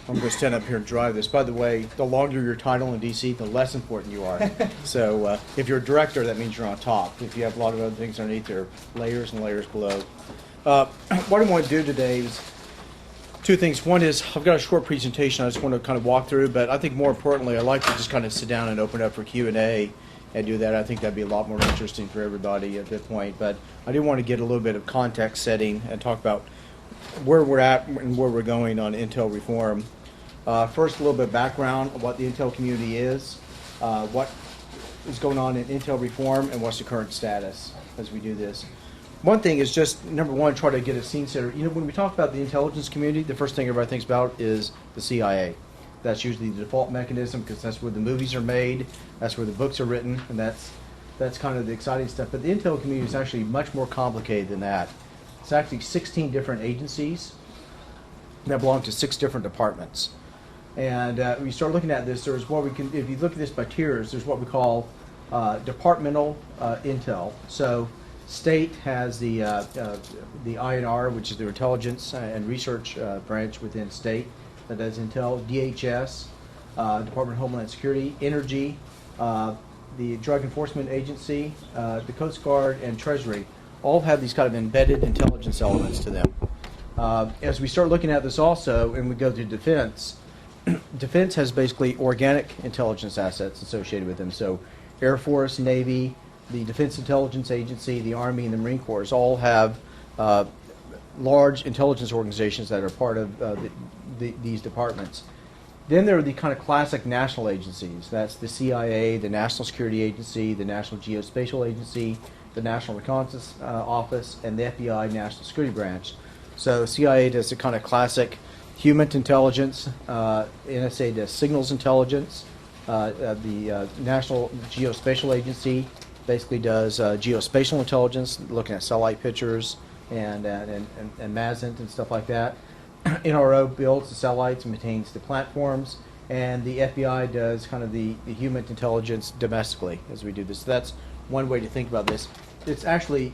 I'm going to stand up here and drive this. By the way, the longer your title in DC, the less important you are. So if you're a director, that means you're on top. If you have a lot of other things underneath, there are layers and layers below. What I want to do today is two things. One is I've got a short presentation I just want to kind of walk through, but I think more importantly, I'd like to just kind of sit down and open up for Q&A and do that. I think that'd be a lot more interesting for everybody at this point. But I do want to get a little bit of context setting and talk about where we're at and where we're going on Intel reform. First, a little bit of background of what the Intel community is, what is going on in Intel reform, and what's the current status as we do this. One thing is just, number one, try to get a scene setter. You know, when we talk about the intelligence community, the first thing everybody thinks about is the CIA. That's usually the default mechanism because that's where the movies are made, that's where the books are written, and that's kind of the exciting stuff. But the Intel community is actually much more complicated than that. It's actually 16 different agencies that belong to 6 different departments. And when you start looking at this, there's what we can, if you look at this by tiers, there's what we call departmental intel. So state has the INR, which is the intelligence and research branch within state that does intel. DHS, Department of Homeland Security, Energy, the Drug Enforcement Agency, the Coast Guard, and Treasury all have these kind of embedded intelligence elements to them. As we start looking at this also, and we go to defense, defense has basically organic intelligence assets associated with them. So Air Force, Navy, the Defense Intelligence Agency, the Army, and the Marine Corps all have large intelligence organizations that are part of these departments. Then there are the kind of classic national agencies. That's the CIA, the National Security Agency, the National Geospatial Agency, the National Reconnaissance Office, and the FBI National Security Branch. So CIA does the kind of classic human intelligence, NSA does signals intelligence, the National Geospatial Agency basically does geospatial intelligence, looking at satellite pictures and MASINT and stuff like that. NRO builds the satellites and maintains the platforms, and the FBI does kind of the human intelligence domestically as we do this. So that's one way to think about this. It's actually,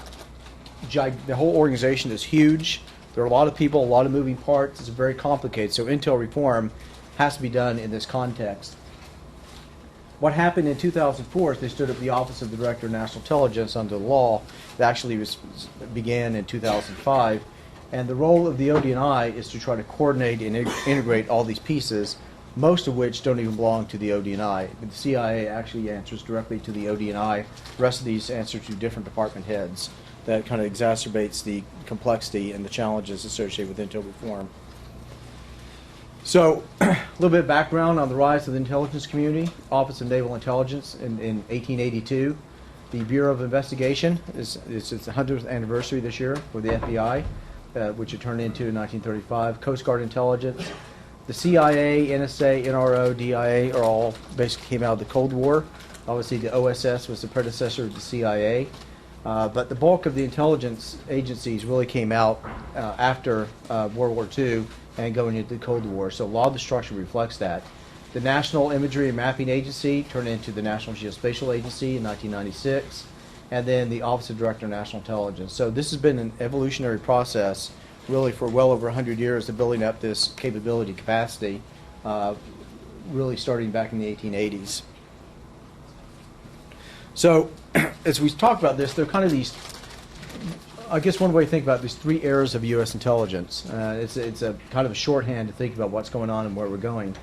the whole organization is huge. There are a lot of people, a lot of moving parts. It's very complicated. So Intel reform has to be done in this context. What happened in 2004 is they stood up the Office of the Director of National Intelligence under the law that actually began in 2005. And the role of the ODNI is to try to coordinate and integrate all these pieces, most of which don't even belong to the ODNI. The CIA actually answers directly to the ODNI. The rest of these answer to different department heads. That kind of exacerbates the complexity and the challenges associated with Intel reform. So, a little bit of background on the rise of the intelligence community. Office of Naval Intelligence in 1882. The Bureau of Investigation is its 100th anniversary this year for the FBI, which it turned into in 1935. Coast Guard Intelligence. The CIA, NSA, NRO, DIA are all basically came out of the Cold War. Obviously, the OSS was the predecessor of the CIA. But the bulk of the intelligence agencies really came out after World War II and going into the Cold War. So a lot of the structure reflects that. The National Imagery and Mapping Agency turned into the National Geospatial Agency in 1996, and then the Office of Director of National Intelligence. So this has been an evolutionary process really for well over 100 years of building up this capability capacity, really starting back in the 1880s. So, as we talk about this, there are kind of these, I guess one way to think about these 3 eras of U.S. intelligence. It's a kind of a shorthand to think about what's going on and where we're going.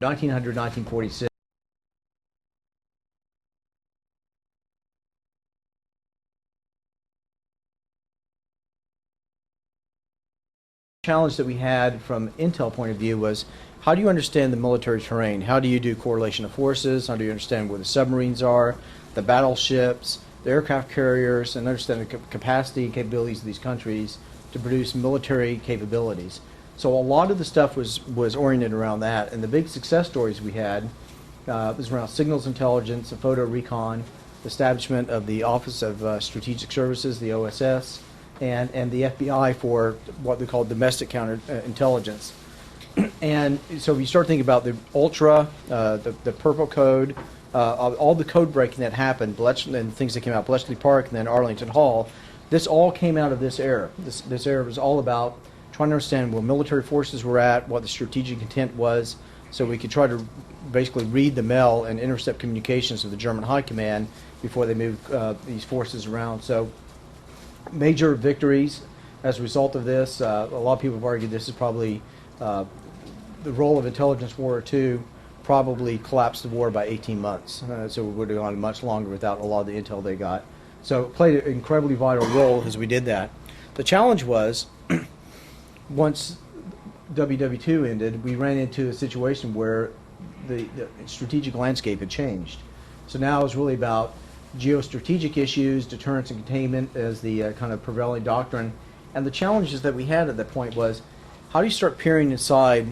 (1900) 1946. The challenge that we had from Intel point of view was, how do you understand the military terrain? How do you do correlation of forces? How do you understand where the submarines are, the battleships, the aircraft carriers, and understand the capacity and capabilities of these countries to produce military capabilities? So a lot of the stuff was oriented around that, and the big success stories we had was around signals intelligence, and photo recon, establishment of the Office of Strategic Services, the OSS, and the FBI for what they call domestic counterintelligence. And so you start thinking about the Ultra, the Purple Code, all the code breaking that happened, and things that came out, Bletchley Park and then Arlington Hall, this all came out of this era. This era was all about trying to understand where military forces were at, what the strategic intent was, so we could try to basically read the mail and intercept communications of the German High Command before they moved these forces around. So major victories as a result of this. A lot of people have argued this is probably the role of intelligence World War II probably collapsed the war by 18 months. So we would have gone much longer without a lot of the intel they got. So it played an incredibly vital role as we did that. The challenge was, once WW2 ended, we ran into a situation where the strategic landscape had changed. So now it was really about geostrategic issues, deterrence and containment as the kind of prevailing doctrine. And the challenges that we had at that point was, how do you start peering inside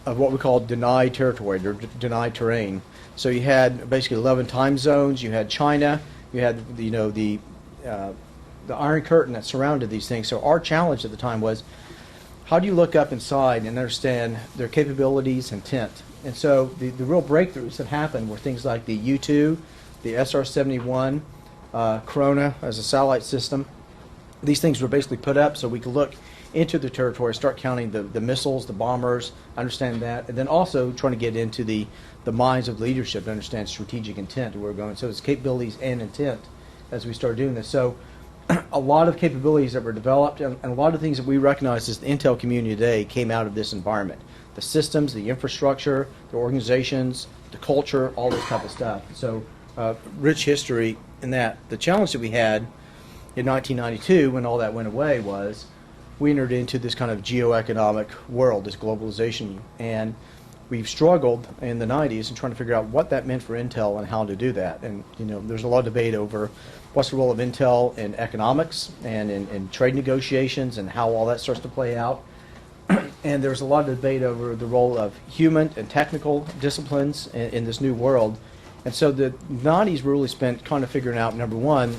of what we call denied territory, or denied terrain? So you had basically 11 time zones, you had China, you had the Iron Curtain that surrounded these things. So our challenge at the time was, how do you look up inside and understand their capabilities and intent? And so the real breakthroughs that happened were things like the U-2, the SR-71, Corona as a satellite system. These things were basically put up so we could look into the territory, start counting the missiles, the bombers, understand that, and then also trying to get into the minds of leadership to understand strategic intent where we're going. So it's capabilities and intent as we start doing this. So a lot of capabilities that were developed and a lot of things that we recognize as the intel community today came out of this environment. The systems, the infrastructure, the organizations, the culture, all this type of stuff. So rich history in that. The challenge that we had in 1992 when all that went away was we entered into this kind of geoeconomic world, this globalization, and we've struggled in the 90s in trying to figure out what that meant for intel and how to do that. And there's a lot of debate over what's the role of intel in economics and in trade negotiations and how all that starts to play out. And there's a lot of debate over the role of human and technical disciplines in this new world. And so the 90s were really spent kind of figuring out, number one,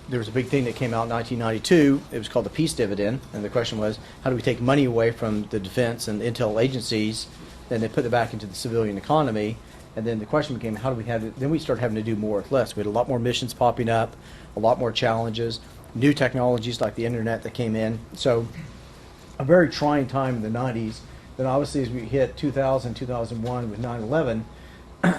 there was a big thing that came out in 1992. It was called the peace dividend. And the question was, how do we take money away from the defense and intel agencies, and then put it back into the civilian economy? And then the question became, how do we have it? Then we started having to do more with less. We had a lot more missions popping up, a lot more challenges, new technologies like the internet that came in. So a very trying time in the 90s. Then obviously as we hit 2000, 2001 with 9/11,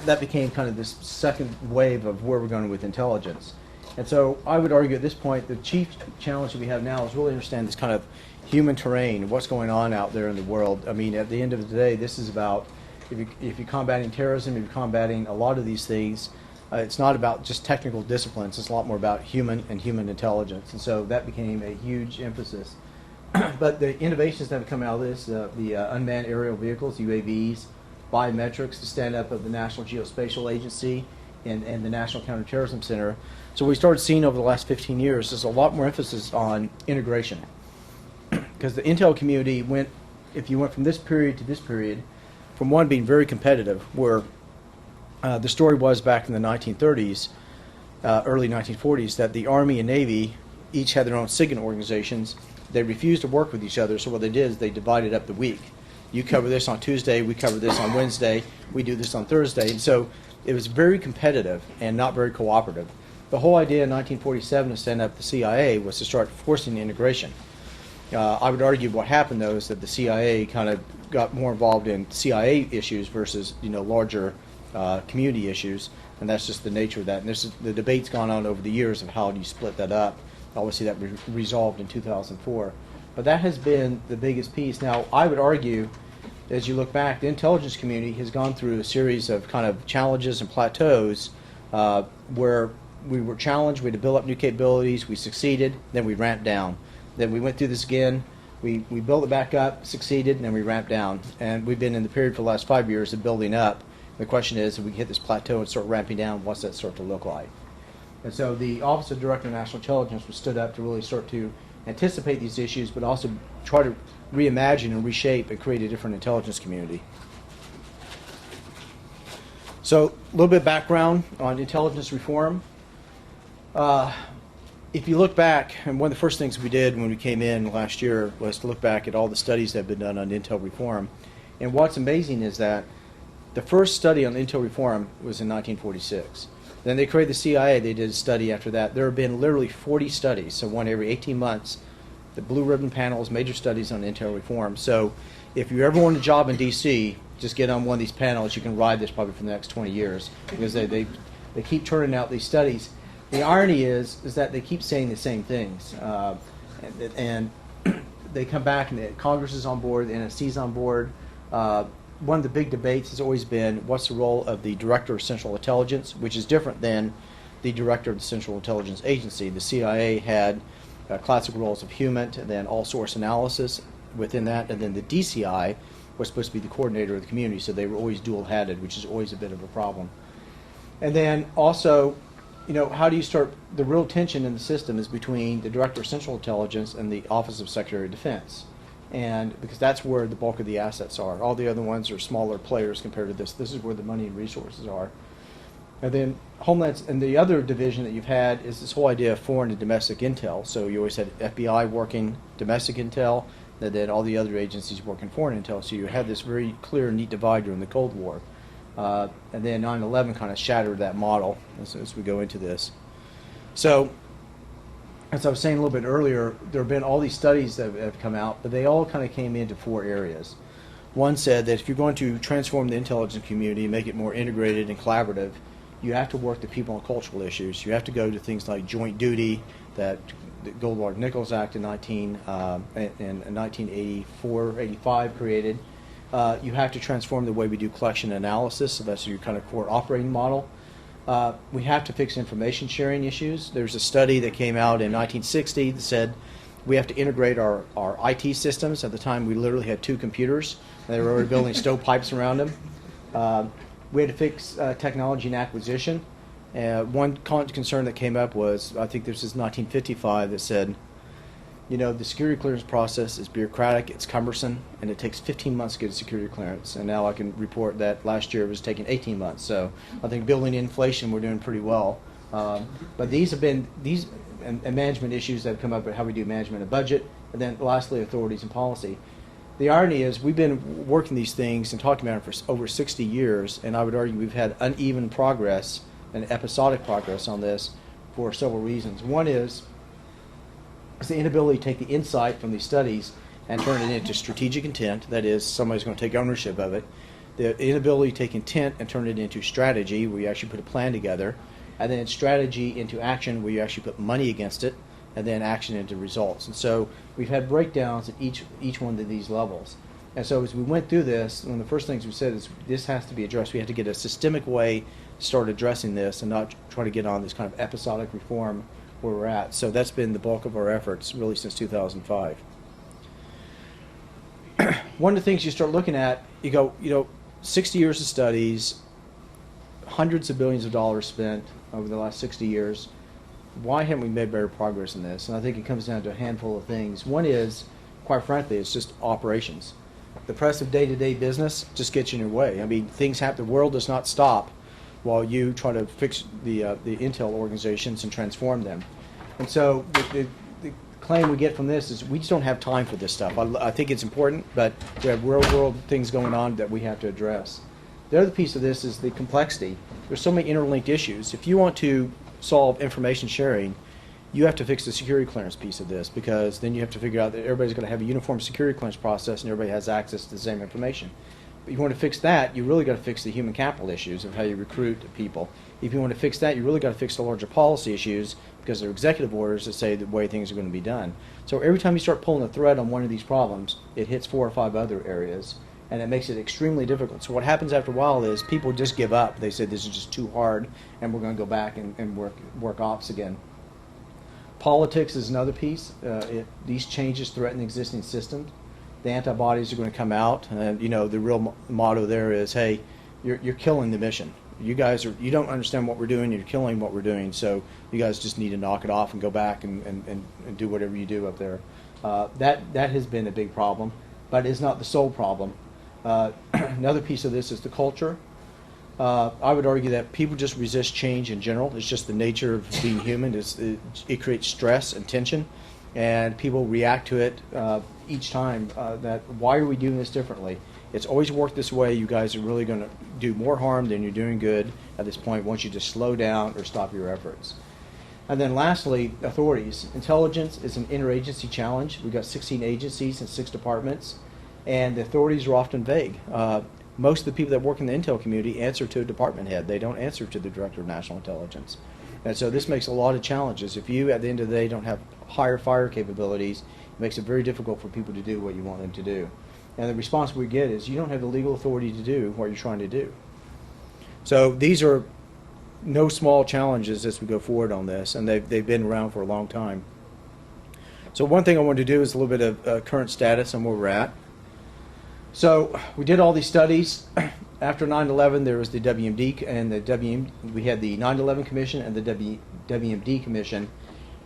that became kind of this second wave of where we're going with intelligence. And so I would argue at this point the chief challenge that we have now is really understand this kind of human terrain, what's going on out there in the world. I mean, at the end of the day, this is about, if you're combating terrorism, if you're combating a lot of these things, it's not about just technical disciplines. It's a lot more about human and human intelligence. And so that became a huge emphasis. But the innovations that have come out of this, the unmanned aerial vehicles, UAVs, biometrics, the stand-up of the National Geospatial Agency and the National Counterterrorism Center. So we started seeing over the last 15 years, there's a lot more emphasis on integration. Because the intel community went, if you went from this period to this period, from one being very competitive, where the story was back in the 1930s, early 1940s, that the Army and Navy each had their own SIGINT organizations. They refused to work with each other, so what they did is they divided up the week. You cover this on Tuesday, we cover this on Wednesday, we do this on Thursday. And so it was very competitive and not very cooperative. The whole idea in 1947 to stand up the CIA was to start forcing the integration. I would argue what happened, though, is that the CIA kind of got more involved in CIA issues versus larger community issues, and that's just the nature of that. And the debate's gone on over the years of how do you split that up. Obviously, that resolved in 2004. But that has been the biggest piece. Now, I would argue, as you look back, the intelligence community has gone through a series of kind of challenges and plateaus where we were challenged, we had to build up new capabilities, we succeeded, then we ramped down. Then we went through this again, we built it back up, succeeded, and then we ramped down. And we've been in the period for the last 5 years of building up. The question is, if we hit this plateau and start ramping down, what's that start to look like? And so the Office of Director of National Intelligence was stood up to really start to anticipate these issues, but also try to reimagine and reshape and create a different intelligence community. So a little bit of background on intelligence reform. If you look back, and one of the first things we did when we came in last year was to look back at all the studies that have been done on intel reform. And what's amazing is that the first study on intel reform was in 1946. Then they created the CIA. They did a study after that. There have been literally 40 studies, so one every 18 months. The Blue Ribbon Panels, major studies on intel reform. So if you ever want a job in D.C., just get on one of these panels. You can ride this probably for the next 20 years because they keep turning out these studies. The irony is that they keep saying the same things. And they come back and the Congress is on board, the NSC is on board. One of the big debates has always been what's the role of the Director of Central Intelligence, which is different than the Director of the Central Intelligence Agency. The CIA had classic roles of human and then all source analysis within that, and then the DCI was supposed to be the coordinator of the community, so they were always dual-hatted, which is always a bit of a problem. And then also, how do you start, the real tension in the system is between the Director of Central Intelligence and the Office of Secretary of Defense. And because that's where the bulk of the assets are. All the other ones are smaller players compared to this. This is where the money and resources are. And then Homeland, and the other division that you've had is this whole idea of foreign and domestic intel. So you always had FBI working domestic intel, and then all the other agencies working foreign intel. So you had this very clear and neat divide during the Cold War. And then 9/11 kind of shattered that model as we go into this. So, as I was saying a little bit earlier, there have been all these studies that have come out, but they all kind of came into 4 areas. One said that if you're going to transform the intelligence community and make it more integrated and collaborative, you have to work the people and cultural issues. You have to go to things like joint duty that the Goldwater-Nichols Act in 1984-85 created. You have to transform the way we do collection analysis, so that's your kind of core operating model. We have to fix information sharing issues. There's a study that came out in 1960 that said we have to integrate our IT systems. At the time, we literally had 2 computers. They were already building stovepipes around them. We had to fix technology and acquisition. One concern that came up was, I think this is 1955, that said, the security clearance process is bureaucratic, it's cumbersome, and it takes 15 months to get a security clearance. And now I can report that last year it was taking 18 months. So I think building inflation, we're doing pretty well. But these have been, and management issues that have come up with how we do management and budget, and then lastly, authorities and policy. The irony is we've been working these things and talking about them for over 60 years, and I would argue we've had uneven progress and episodic progress on this for several reasons. One is the inability to take the insight from these studies and turn it into strategic intent, that is, somebody's going to take ownership of it. The inability to take intent and turn it into strategy, where you actually put a plan together, and then strategy into action, where you actually put money against it, and then action into results. And so we've had breakdowns at each one of these levels. And so as we went through this, one of the first things we said is this has to be addressed. We have to get a systemic way to start addressing this and not try to get on this kind of episodic reform where we're at. So that's been the bulk of our efforts really since 2005. One of the things you start looking at, you go, 60 years of studies, hundreds of billions of dollars spent over the last 60 years. Why haven't we made better progress in this? And I think it comes down to a handful of things. One is, quite frankly, it's just operations. The press of day-to-day business just gets in your way. I mean, things happen. The world does not stop while you try to fix the intel organizations and transform them. And so the claim we get from this is we just don't have time for this stuff. I think it's important, but we have real-world things going on that we have to address. The other piece of this is the complexity. There's so many interlinked issues. If you want to solve information sharing, you have to fix the security clearance piece of this, because then you have to figure out that everybody's going to have a uniform security clearance process and everybody has access to the same information. But if you want to fix that, you really got to fix the human capital issues of how you recruit people. If you want to fix that, you really got to fix the larger policy issues, because there are executive orders that say the way things are going to be done. So every time you start pulling a thread on one of these problems, it hits 4 or 5 other areas, and it makes it extremely difficult. So what happens after a while is people just give up. They say this is just too hard, and we're going to go back and work ops again. Politics is another piece. These changes threaten the existing systems. The antibodies are going to come out, and the real motto there is, hey, you're killing the mission. You don't understand what we're doing. You're killing what we're doing. So you guys just need to knock it off and go back and do whatever you do up there. That has been a big problem, but it's not the sole problem. Another piece of this is the culture. I would argue that people just resist change in general. It's just the nature of being human. It creates stress and tension, and people react to it each time. That why are we doing this differently? It's always worked this way. You guys are really going to do more harm than you're doing good at this point once you just slow down or stop your efforts. And then lastly, authorities. Intelligence is an interagency challenge. We've got 16 agencies and 6 departments, and the authorities are often vague. Most of the people that work in the intel community answer to a department head. They don't answer to the Director of National Intelligence. And so this makes a lot of challenges. If you, at the end of the day, don't have higher fire capabilities, it makes it very difficult for people to do what you want them to do. And the response we get is, you don't have the legal authority to do what you're trying to do. So these are no small challenges as we go forward on this, and they've been around for a long time. So one thing I wanted to do is a little bit of current status on where we're at. So we did all these studies. After 9/11, there was the WMD and we had the 9/11 Commission and the WMD Commission,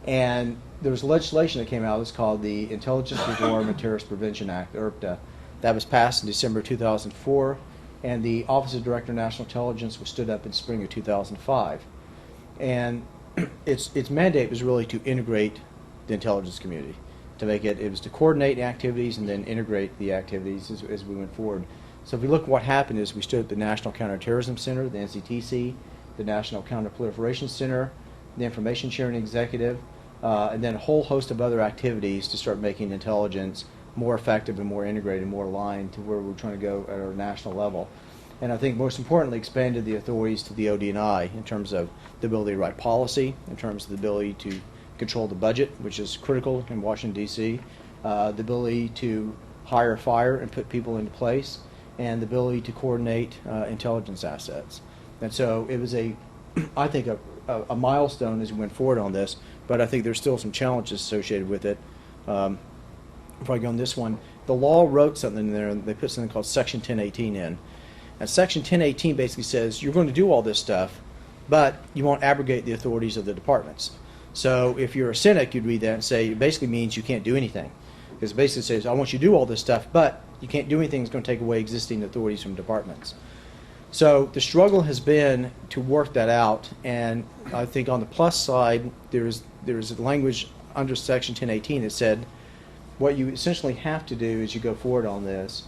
and there was legislation that came out. It's called the Intelligence Reform and Terrorist Prevention Act, IRPTA. That was passed in December 2004, and the Office of Director of National Intelligence was stood up in spring of 2005. And its mandate was really to integrate the intelligence community, to make it was to coordinate the activities and then integrate the activities as we went forward. So if we look at what happened is we stood at the National Counterterrorism Center, the NCTC, the National Counterproliferation Center, the Information Sharing Executive, and then a whole host of other activities to start making intelligence more effective and more integrated and more aligned to where we're trying to go at our national level. And I think most importantly expanded the authorities to the OD&I in terms of the ability to write policy, in terms of the ability to control the budget, which is critical in Washington, D.C., the ability to hire, fire, and put people into place, and the ability to coordinate intelligence assets. And so it was I think, a milestone as we went forward on this, but I think there's still some challenges associated with it. Before I go on this one, the law wrote something in there, and they put something called Section 1018 in. And Section 1018 basically says you're going to do all this stuff, but you won't abrogate the authorities of the departments. So if you're a cynic, you'd read that and say it basically means you can't do anything. Because it basically says, I want you to do all this stuff, but you can't do anything that's going to take away existing authorities from departments. So the struggle has been to work that out, and I think on the plus side, there's language under Section 1018 that said what you essentially have to do as you go forward on this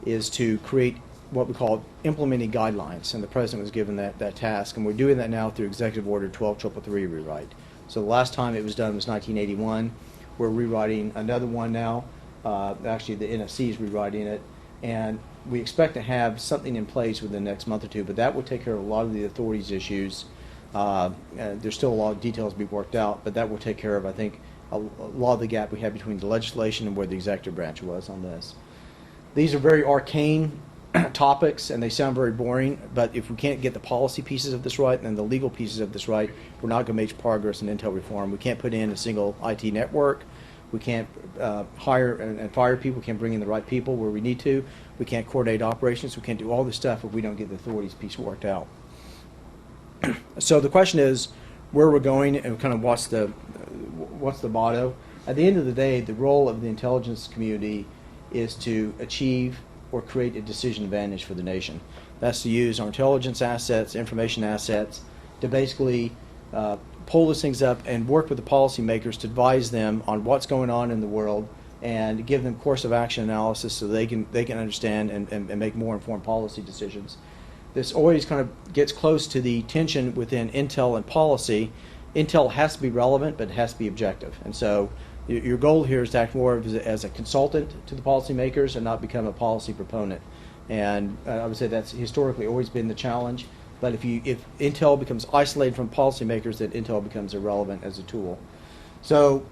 is to create what we call implementing guidelines, and the President was given that task, and we're doing that now through Executive Order 12333 rewrite. So the last time it was done was 1981. We're rewriting another one now. Actually, the NFC is rewriting it, and we expect to have something in place within the next month or two, but that will take care of a lot of the authorities issues. There's still a lot of details to be worked out, but that will take care of, I think, a lot of the gap we had between the legislation and where the executive branch was on this. These are very arcane topics, and they sound very boring, but if we can't get the policy pieces of this right and the legal pieces of this right, we're not going to make progress in intel reform. We can't put in a single IT network. We can't hire and fire people. We can't bring in the right people where we need to. We can't coordinate operations. We can't do all this stuff if we don't get the authorities piece worked out. So the question is where we're going and kind of what's the motto. At the end of the day, the role of the intelligence community is to achieve or create a decision advantage for the nation. That's to use our intelligence assets, information assets, to basically pull those things up and work with the policymakers to advise them on what's going on in the world and give them course of action analysis so they can understand and make more informed policy decisions. This always kind of gets close to the tension within intel and policy. Intel has to be relevant, but it has to be objective. And so your goal here is to act more as a consultant to the policymakers and not become a policy proponent. And I would say that's historically always been the challenge. But if Intel becomes isolated from policymakers, then Intel becomes irrelevant as a tool. So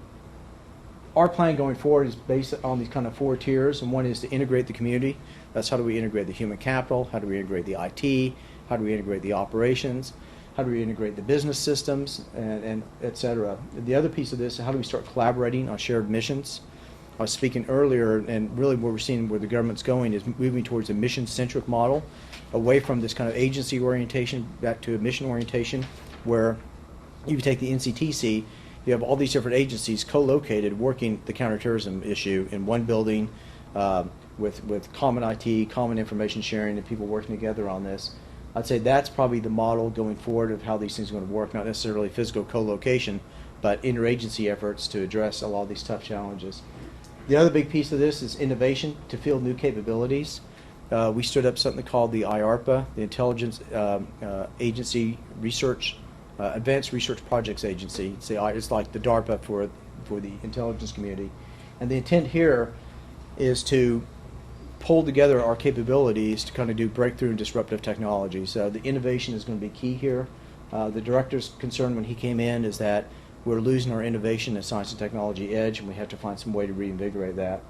our plan going forward is based on these kind of 4 tiers, and one is to integrate the community. That's how do we integrate the human capital, how do we integrate the IT, how do we integrate the operations, how do we integrate the business systems, and et cetera. The other piece of this is how do we start collaborating on shared missions. I was speaking earlier, and really what we're seeing where the government's going is moving towards a mission-centric model, away from this kind of agency orientation back to a mission orientation, where you take the NCTC, you have all these different agencies co-located working the counterterrorism issue in one building with common IT, common information sharing, and people working together on this. I'd say that's probably the model going forward of how these things are going to work, not necessarily physical co-location, but interagency efforts to address a lot of these tough challenges. The other big piece of this is innovation to field new capabilities. we stood up something called the IARPA, the Intelligence Agency Research, Advanced Research Projects Agency. It's like the DARPA for the intelligence community. And the intent here is to pull together our capabilities to kind of do breakthrough and disruptive technology. So the innovation is going to be key here. The director's concern when he came in is that we're losing our innovation and science and technology edge, and we have to find some way to reinvigorate that.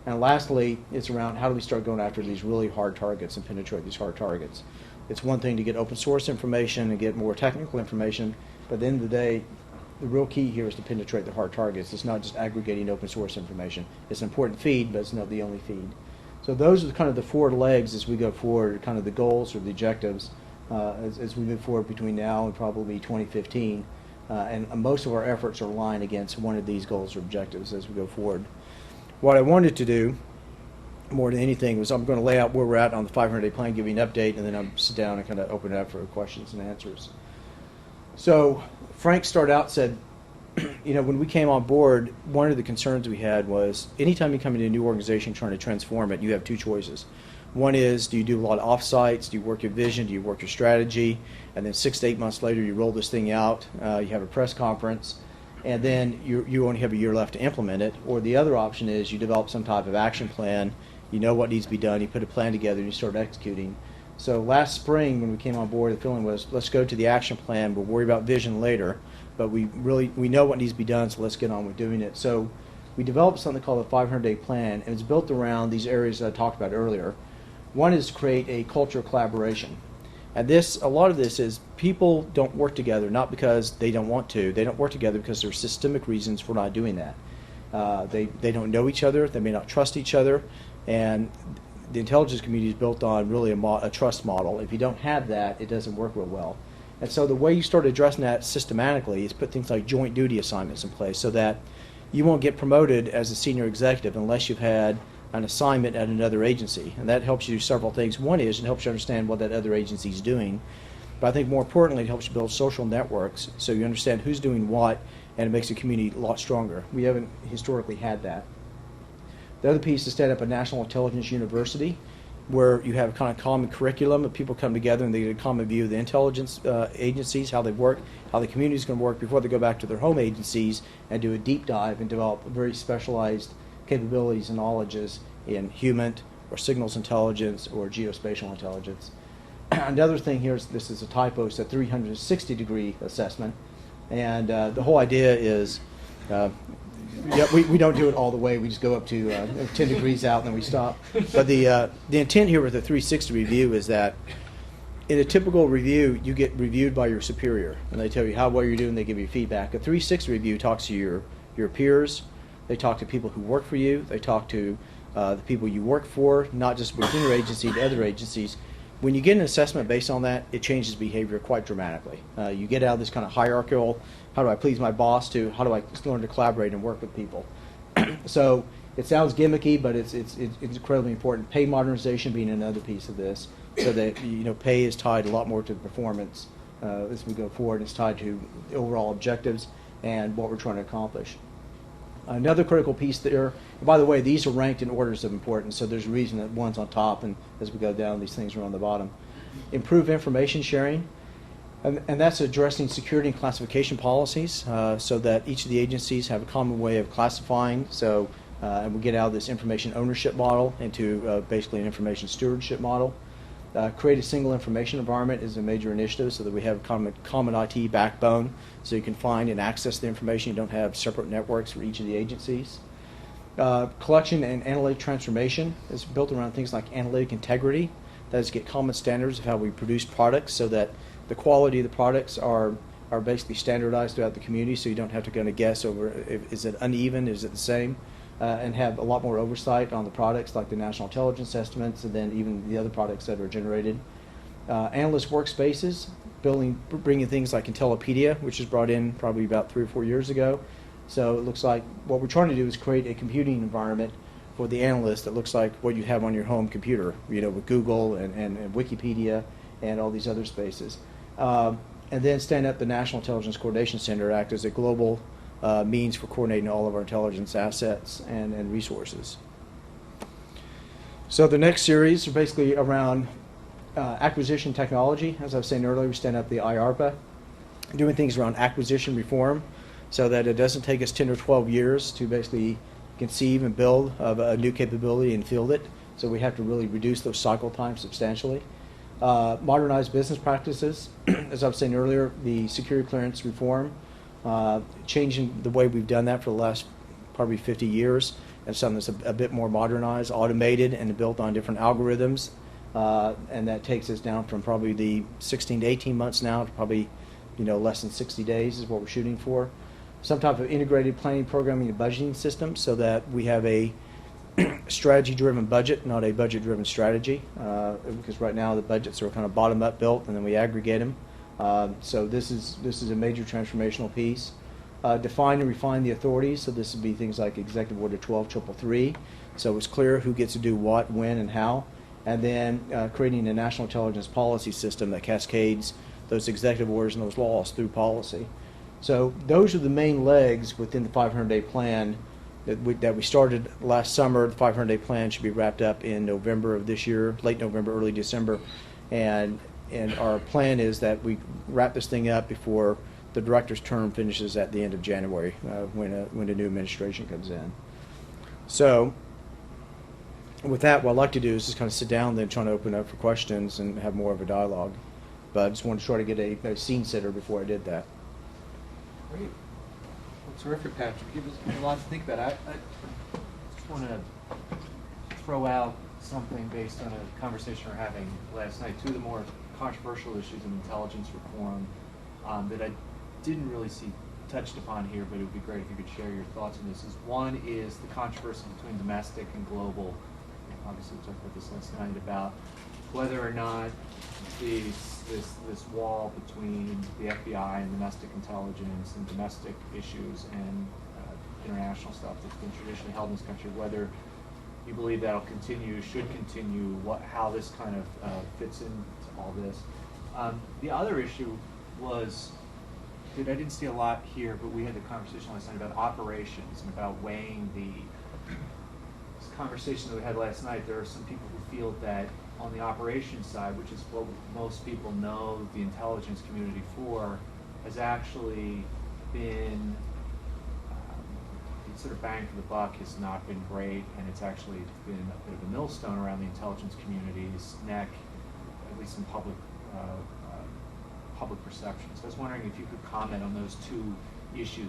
And lastly, it's around how do we start going after these really hard targets and penetrate these hard targets. It's one thing to get open source information and get more technical information, but at the end of the day, the real key here is to penetrate the hard targets. It's not just aggregating open source information. It's an important feed, but it's not the only feed. So those are kind of the four legs as we go forward, kind of the goals or the objectives as we move forward between now and probably 2015. And most of our efforts are aligned against one of these goals or objectives as we go forward. What I wanted to do more than anything was I'm going to lay out where we're at on the 500-day plan, give you an update, and then I'll sit down and kind of open it up for questions and answers. So Frank started out said, you know, when we came on board, one of the concerns we had was anytime you come into a new organization trying to transform it, you have two choices. One is, do you do a lot of offsites? Do you work your vision? Do you work your strategy? And then 6 to 8 months later, you roll this thing out. You have a press conference, and then you only have a year left to implement it. Or the other option is you develop some type of action plan. You know what needs to be done. You put a plan together, and you start executing. So last spring, when we came on board, the feeling was, let's go to the action plan. We'll worry about vision later. But we know what needs to be done, so let's get on with doing it. So we developed something called the 500-day plan, and it's built around these areas that I talked about earlier. One is to create a culture of collaboration. And a lot of this is people don't work together, not because they don't want to. They don't work together because there are systemic reasons for not doing that. They don't know each other. They may not trust each other. And the intelligence community is built on really a trust model. If you don't have that, it doesn't work real well. And so the way you start addressing that systematically is put things like joint duty assignments in place so that you won't get promoted as a senior executive unless you've had an assignment at another agency. And that helps you do several things. One is it helps you understand what that other agency is doing. But I think more importantly, it helps you build social networks so you understand who's doing what, and it makes the community a lot stronger. We haven't historically had that. The other piece is to stand up a national intelligence university where you have a kind of common curriculum of people come together and they get a common view of the intelligence agencies, how they work, how the community is going to work before they go back to their home agencies and do a deep dive and develop very specialized capabilities and knowledges in human or signals intelligence or geospatial intelligence. Another thing here is, this is a typo, it's a 360-degree assessment. And the whole idea is, we don't do it all the way. We just go up to 10 degrees out and then we stop. But the intent here with the 360 review is that in a typical review, you get reviewed by your superior, and they tell you how well you're doing. They give you feedback. A 360 review talks to your peers. They talk to people who work for you. They talk to the people you work for, not just within your agency, to other agencies. When you get an assessment based on that, it changes behavior quite dramatically. You get out of this kind of hierarchical, how do I please my boss, to how do I learn to collaborate and work with people. So it sounds gimmicky, but it's incredibly important. Pay modernization being another piece of this, so that pay is tied a lot more to the performance as we go forward. It's tied to the overall objectives and what we're trying to accomplish. Another critical piece there, and by the way, these are ranked in orders of importance, so there's a reason that one's on top, and as we go down, these things are on the bottom. Improve information sharing, and that's addressing security and classification policies so that each of the agencies have a common way of classifying, and we get out of this information ownership model into basically an information stewardship model. Create a single information environment is a major initiative so that we have a common IT backbone so you can find and access the information. You don't have separate networks for each of the agencies. Collection and analytic transformation is built around things like analytic integrity. That is, get common standards of how we produce products so that the quality of the products are basically standardized throughout the community, so you don't have to go and guess over is it uneven, is it the same, and have a lot more oversight on the products like the national intelligence estimates and then even the other products that are generated. Analyst workspaces, bringing things like Intellipedia, which was brought in probably about 3 or 4 years ago. So it looks like what we're trying to do is create a computing environment for the analyst that looks like what you have on your home computer, with Google and Wikipedia and all these other spaces. And then stand up the National Intelligence Coordination Center, act as a global means for coordinating all of our intelligence assets and resources. So the next series are basically around acquisition technology. As I was saying earlier, we stand up the IARPA, doing things around acquisition reform so that it doesn't take us 10 or 12 years to basically conceive and build of a new capability and field it. So we have to really reduce those cycle times substantially. Modernize business practices. As I was saying earlier, the security clearance reform, changing the way we've done that for the last probably 50 years, and something that's a bit more modernized, automated, and built on different algorithms. And that takes us down from probably the 16 to 18 months now to probably less than 60 days is what we're shooting for. Some type of integrated planning, programming, and budgeting system so that we have a strategy-driven budget, not a budget-driven strategy, because right now the budgets are kind of bottom-up built, and then we aggregate them. So this is a major transformational piece. Define and refine the authorities, so this would be things like Executive Order 12333, so it's clear who gets to do what, when, and how, and then creating a national intelligence policy system that cascades those executive orders and those laws through policy. So those are the main legs within the 500-day plan that we started last summer. The 500-day plan should be wrapped up in November of this year, late November, early December, and our plan is that we wrap this thing up before the director's term finishes at the end of January, when a new administration comes in. So with that, what I'd like to do is just kind of sit down and then try to open up for questions and have more of a dialogue. But I just wanted to try to get a scene setter before I did that. Great. Well, terrific, Patrick. Give us a lot to think about. I just want to throw out something based on a conversation we were having last night. Two of the more controversial issues in intelligence reform that I didn't really see touched upon here, but it would be great if you could share your thoughts on this. One is the controversy between domestic and global. Obviously, we talked about this last night about whether or not this wall between the FBI and domestic intelligence and domestic issues and international stuff that's been traditionally held in this country, whether you believe that'll continue, should continue, how this kind of fits into all this. The other issue was that I didn't see a lot here, but we had the conversation last night about operations and about weighing this conversation that we had last night. There are some people who feel that on the operations side, which is what most people know the intelligence community for, has actually been sort of bang for the buck has not been great, and it's actually been a bit of a millstone around the intelligence community's neck, at least in public perception. So I was wondering if you could comment on those two issues.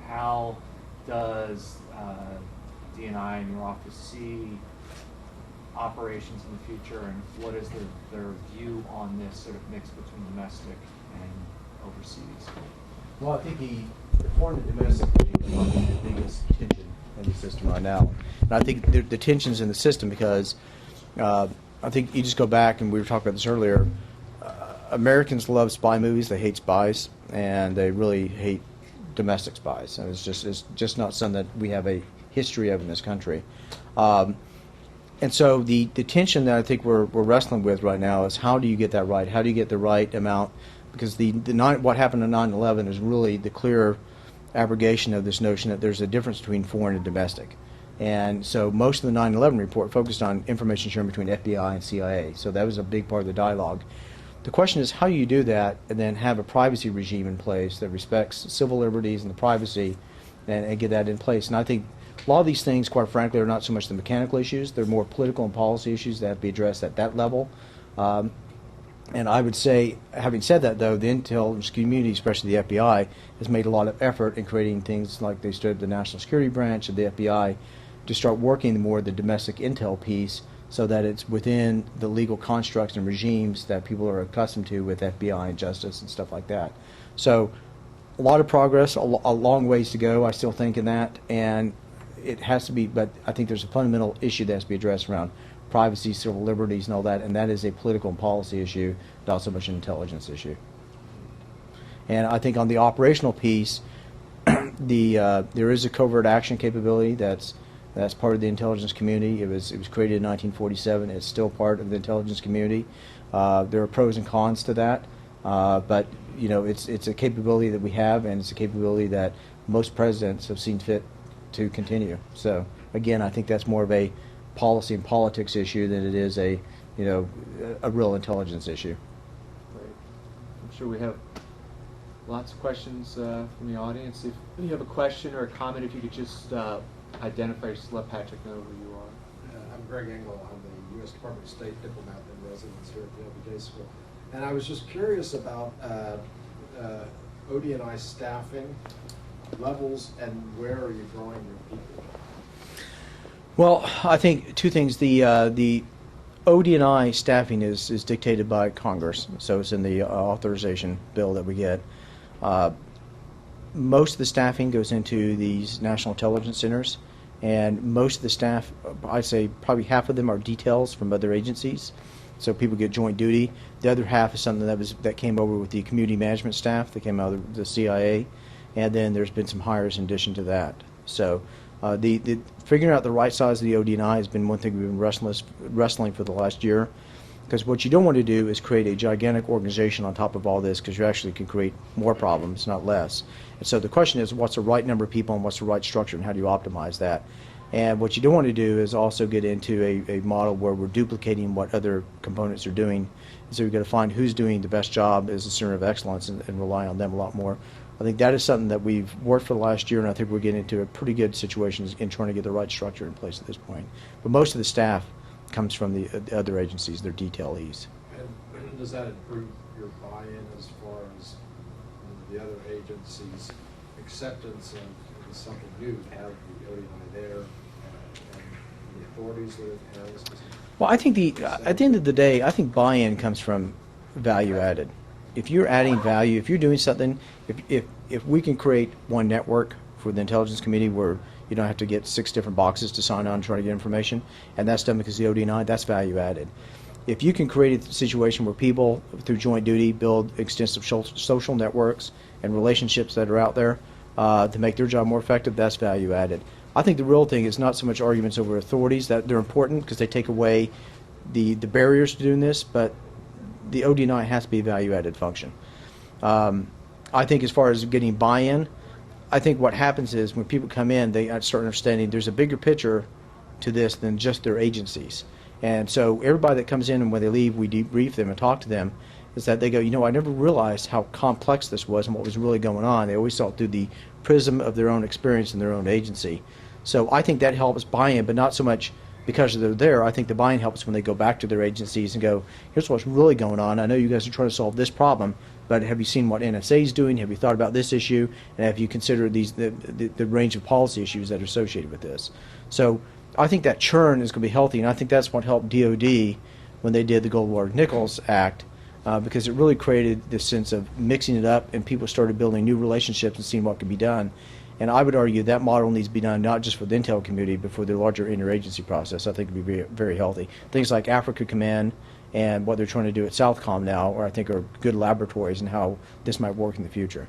How does D&I and your office see operations in the future, and what is their view on this sort of mix between domestic and overseas? Well, I think the foreign and domestic is probably the biggest tension in the system right now. And I think the tension's in the system because I think you just go back, and we were talking about this earlier, Americans love spy movies, they hate spies, and they really hate domestic spies. And it's just not something that we have a history of in this country. And so the tension that I think we're wrestling with right now is how do you get that right? How do you get the right amount? Because what happened in 9/11 is really the clear abrogation of this notion that there's a difference between foreign and domestic. And so most of the 9/11 report focused on information sharing between FBI and CIA. So that was a big part of the dialogue. The question is, how do you do that and then have a privacy regime in place that respects civil liberties and the privacy and get that in place? And I think a lot of these things, quite frankly, are not so much the mechanical issues. They're more political and policy issues that have to be addressed at that level. And I would say, having said that, though, the intelligence community, especially the FBI, has made a lot of effort in creating things like they stood up the National Security Branch of the FBI to start working more the domestic intel piece so that it's within the legal constructs and regimes that people are accustomed to with FBI and justice and stuff like that. So a lot of progress, a long ways to go, I still think, in that. And it has to be, but I think there's a fundamental issue that has to be addressed around privacy, civil liberties, and all that, and that is a political and policy issue, not so much an intelligence issue. And I think on the operational piece, there is a covert action capability that's part of the intelligence community. It was created in 1947. It's still part of the intelligence community. There are pros and cons to that, but it's a capability that we have, and it's a capability that most presidents have seen fit to continue. So again, I think that's more of a policy and politics issue than it is a a real intelligence issue. Great. I'm sure we have lots of questions from the audience. If you have a question or a comment, if you could just identify, just let Patrick know who you are. I'm Greg Engel. I'm the U.S. Department of State diplomat in residence here at the LBJ School. And I was just curious about OD&I staffing levels and where are you drawing your people? Well, I think two things. The OD&I staffing is dictated by Congress, so it's in the authorization bill that we get. Most of the staffing goes into these national intelligence centers, and most of the staff, I'd say probably half of them are details from other agencies, so people get joint duty. The other half is something that came over with the community management staff that came out of the CIA, and then there's been some hires in addition to that. So the figuring out the right size of the OD&I has been one thing we've been wrestling for the last year, because what you don't want to do is create a gigantic organization on top of all this, because you actually can create more problems, not less. And so the question is, what's the right number of people and what's the right structure, and how do you optimize that? And what you don't want to do is also get into a model where we're duplicating what other components are doing. And so you've got to find who's doing the best job as a center of excellence and rely on them a lot more. I think that is something that we've worked for the last year, and I think we're getting into a pretty good situation in trying to get the right structure in place at this point. But most of the staff comes from the other agencies, their detailees. And does that improve your buy-in as far as the other agencies' acceptance of something new to have the ODI there and the authorities that it has? Well, I think at the end of the day, I think buy-in comes from value added. If you're adding value, if you're doing something, if we can create one network for the intelligence community where you don't have to get 6 different boxes to sign on and try to get information, and that's done because of the OD&I, that's value added. If you can create a situation where people, through joint duty, build extensive social networks and relationships that are out there to make their job more effective, that's value added. I think the real thing is not so much arguments over authorities, that they're important because they take away the barriers to doing this, but the OD&I has to be a value-added function. I think as far as getting buy-in, I think what happens is when people come in, they start understanding there's a bigger picture to this than just their agencies. And so everybody that comes in and when they leave, we debrief them and talk to them, is that they go, I never realized how complex this was and what was really going on. They always saw it through the prism of their own experience in their own agency. So I think that helps buy-in, but not so much because they're there. I think the buy-in helps when they go back to their agencies and go, here's what's really going on. I know you guys are trying to solve this problem, but have you seen what NSA is doing? Have you thought about this issue? And have you considered the range of policy issues that are associated with this? So I think that churn is going to be healthy, and I think that's what helped DOD when they did the Goldwater-Nichols Act, because it really created this sense of mixing it up, and people started building new relationships and seeing what could be done. And I would argue that model needs to be done not just for the intel community, but for the larger interagency process. I think it would be very, very healthy. Things like Africa Command and what they're trying to do at Southcom now, or I think are good laboratories in how this might work in the future.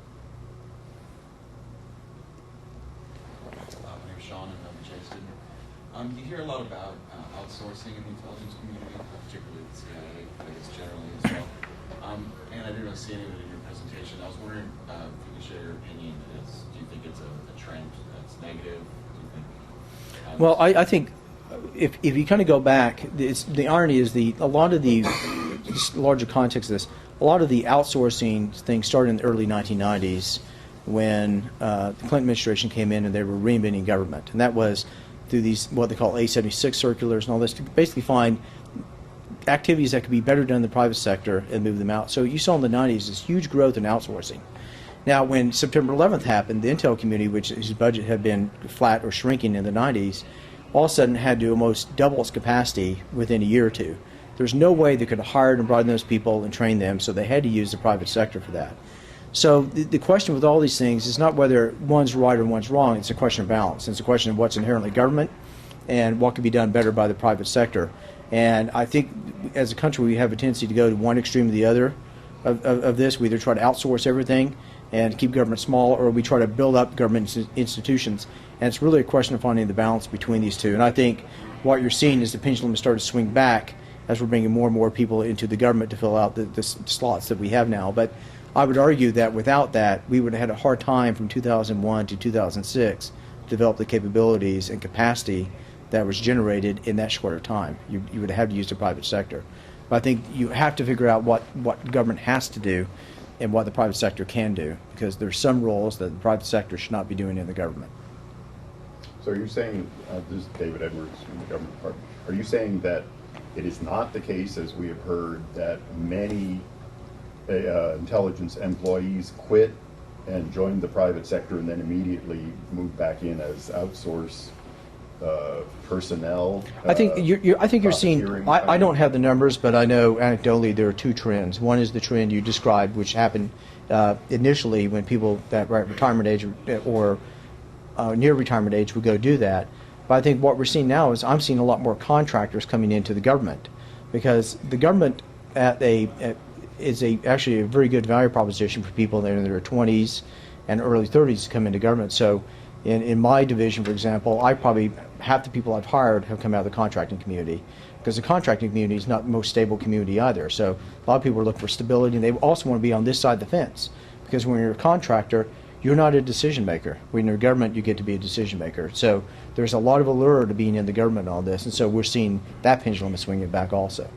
My name's Sean, and I'm a J student. You hear a lot about outsourcing in the intelligence community, particularly the CIA, I guess generally as well. And I didn't really see any of it in your presentation. I was wondering if you could share your opinion. Do you think it's a trend that's negative? Do you think? Well, I think if you kind of go back, the irony is a lot of the just larger context of this, a lot of the outsourcing things started in the early 1990s when the Clinton administration came in and they were reinventing government, and that was through these what they call A76 circulars and all this to basically find activities that could be better done in the private sector and move them out. So you saw in the 90s this huge growth in outsourcing. Now, when September 11th happened, the intel community, whose budget had been flat or shrinking in the 90s, all of a sudden had to almost double its capacity within a year or two. There's no way they could have hired and brought in those people and trained them, so they had to use the private sector for that. So the question with all these things is not whether one's right or one's wrong, it's a question of balance. It's a question of what's inherently government and what can be done better by the private sector. And I think as a country we have a tendency to go to one extreme or the other of this. We either try to outsource everything and keep government small, or we try to build up government institutions. And it's really a question of finding the balance between these two. And I think what you're seeing is the pendulum has started to swing back as we're bringing more and more people into the government to fill out the slots that we have now. But I would argue that without that, we would have had a hard time from 2001 to 2006 to develop the capabilities and capacity that was generated in that shorter time. You would have to use the private sector. But I think you have to figure out what government has to do and what the private sector can do, because there's some roles that the private sector should not be doing in the government. So you're saying, this is David Edwards from the government department, are you saying that it is not the case, as we have heard, that many intelligence employees quit and join the private sector and then immediately move back in as outsourced personnel? I think you're seeing. profiteering? I don't have the numbers, but I know anecdotally there are two trends. One is the trend you described, which happened initially when people that were at retirement age or near retirement age would go do that. But I think what we're seeing now is I'm seeing a lot more contractors coming into the government, because the government is actually a very good value proposition for people that are in their 20s and early 30s to come into government. So in my division, for example, I probably half the people I've hired have come out of the contracting community, because the contracting community is not the most stable community either. So a lot of people are looking for stability, and they also want to be on this side of the fence, because when you're a contractor, you're not a decision maker. When you're in government, you get to be a decision maker. So there's a lot of allure to being in the government and all this, and so we're seeing that pendulum is swinging back also.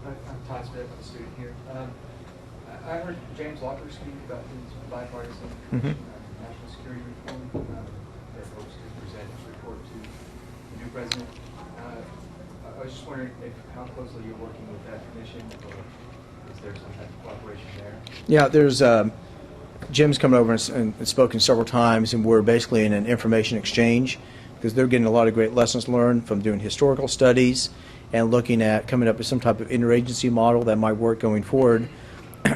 I'm Todd Smith, I'm a student here. I heard James Locker speak about his bipartisan national security reform. They're hopes to present his report to the new president. I was just wondering how closely you're working with that commission, or is there some type of cooperation there? Yeah, there's Jim's come over and spoken several times, and we're basically in an information exchange, because they're getting a lot of great lessons learned from doing historical studies and looking at coming up with some type of interagency model that might work going forward.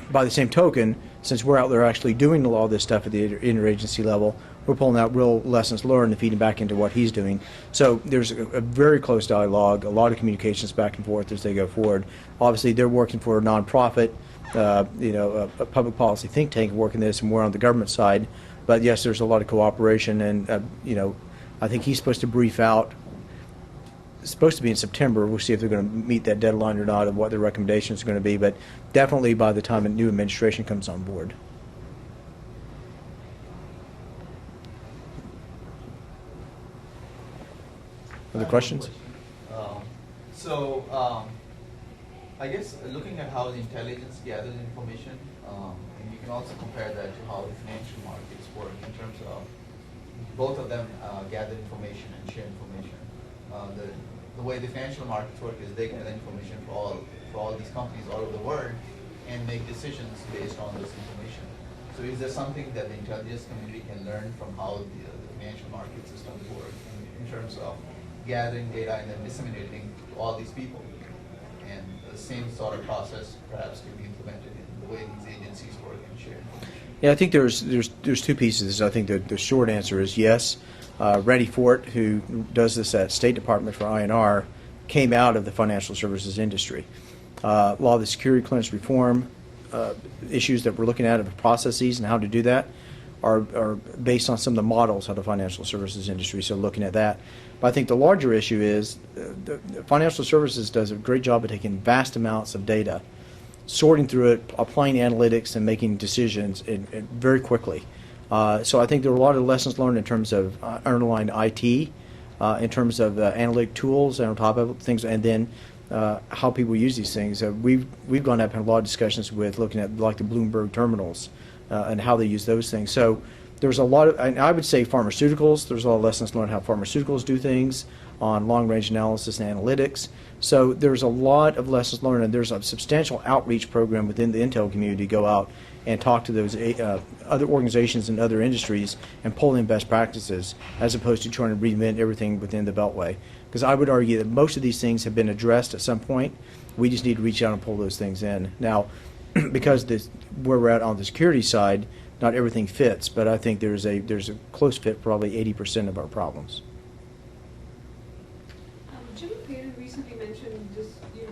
By the same token, since we're out there actually doing all this stuff at the interagency level, we're pulling out real lessons learned and feeding back into what he's doing. So there's a very close dialogue, a lot of communications back and forth as they go forward. Obviously, they're working for a nonprofit, a public policy think tank working this, and we're on the government side. But yes, there's a lot of cooperation, and I think he's supposed to brief out. It's supposed to be in September. We'll see if they're going to meet that deadline or not, of what their recommendations are going to be. But definitely by the time a new administration comes on board. Other questions? I guess looking at how the intelligence gathers information, and you can also compare that to how the financial markets work in terms of both of them gather information and share information. The way the financial markets work is they gather information for all these companies all over the world and make decisions based on this information. So is there something that the intelligence community can learn from how the financial market systems work in terms of gathering data and then disseminating to all these people? And the same sort of process perhaps could be implemented in the way these agencies work and share information. Yeah, I think there's two pieces. I think the short answer is yes. Randy Fort, who does this at State Department for INR, came out of the financial services industry. A lot of the security clearance reform issues that we're looking at of the processes and how to do that are based on some of the models of the financial services industry, so looking at that. But I think the larger issue is the financial services does a great job of taking vast amounts of data, sorting through it, applying analytics, and making decisions very quickly. So I think there are a lot of lessons learned in terms of underlying IT, in terms of analytic tools, and on top of things, and then how people use these things. We've gone up and had a lot of discussions with looking at like the Bloomberg terminals and how they use those things. So there's a lot of, and I would say pharmaceuticals, there's a lot of lessons learned how pharmaceuticals do things on long-range analysis and analytics. So there's a lot of lessons learned, and there's a substantial outreach program within the Intel community to go out and talk to those other organizations and other industries and pull in best practices, as opposed to trying to reinvent everything within the Beltway. Because I would argue that most of these things have been addressed at some point. We just need to reach out and pull those things in. Now, because where we're at on the security side, not everything fits, but I think there's a close fit, probably 80% of our problems. Jim Payton recently mentioned this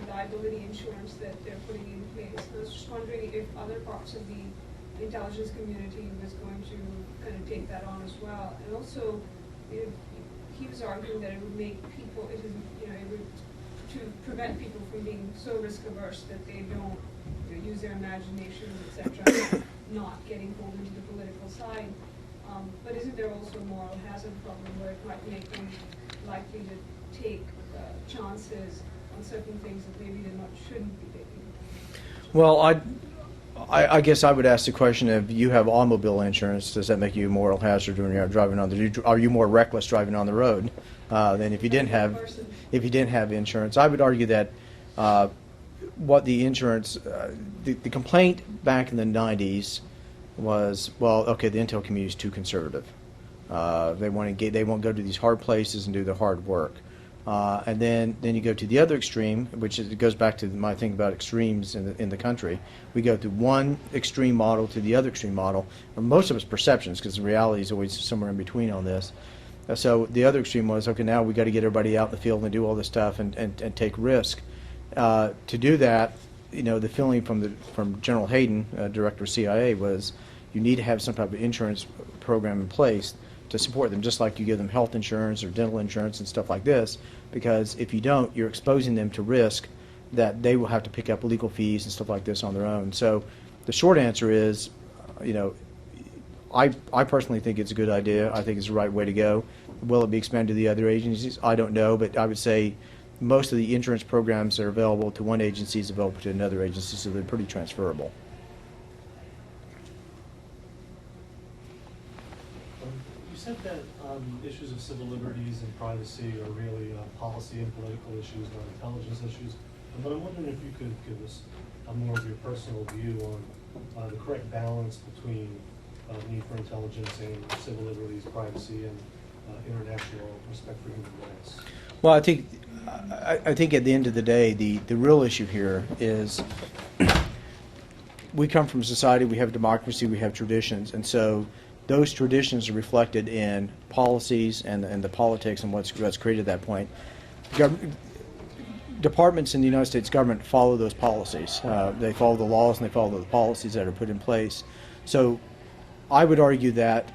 liability insurance that they're putting in place. I was just wondering if other parts of the intelligence community was going to kind of take that on as well. And also, he was arguing that it would make people, it would to prevent people from being so risk averse that they don't use their imaginations, etc., not getting pulled into the political side. But isn't there also a moral hazard problem where it might make them likely to take chances on certain things that maybe they shouldn't be taking? Well, I guess I would ask the question: if you have automobile insurance, does that make you a moral hazard when you're driving on the? Are you more reckless driving on the road than if you didn't have insurance? I would argue that what the insurance, the complaint back in the '90s was, well, okay, the Intel community is too conservative. They won't go to these hard places and do the hard work. And then you go to the other extreme, it goes back to my thing about extremes in the country. We go to one extreme model to the other extreme model. And most of it's perceptions, because the reality is always somewhere in between on this. So the other extreme was, okay, now we got to get everybody out in the field and do all this stuff and take risk. To do that, the feeling from General Hayden, director of CIA, was you need to have some type of insurance program in place to support them, just like you give them health insurance or dental insurance and stuff like this, because if you don't, you're exposing them to risk that they will have to pick up legal fees and stuff like this on their own. So the short answer is, I personally think it's a good idea. I think it's the right way to go. Will it be expanded to the other agencies? I don't know, but I would say most of the insurance programs that are available to one agency is available to another agency, so they're pretty transferable. You said that issues of civil liberties and privacy are really policy and political issues, not intelligence issues. But I'm wondering if you could give us more of your personal view on the correct balance between need for intelligence and civil liberties, privacy, and international respect for human rights. Well, I think at the end of the day, the real issue here is we come from a society, we have democracy, we have traditions, and so those traditions are reflected in policies and the politics and what's created at that point. Departments in the United States government follow those policies. They follow the laws and they follow the policies that are put in place. So I would argue that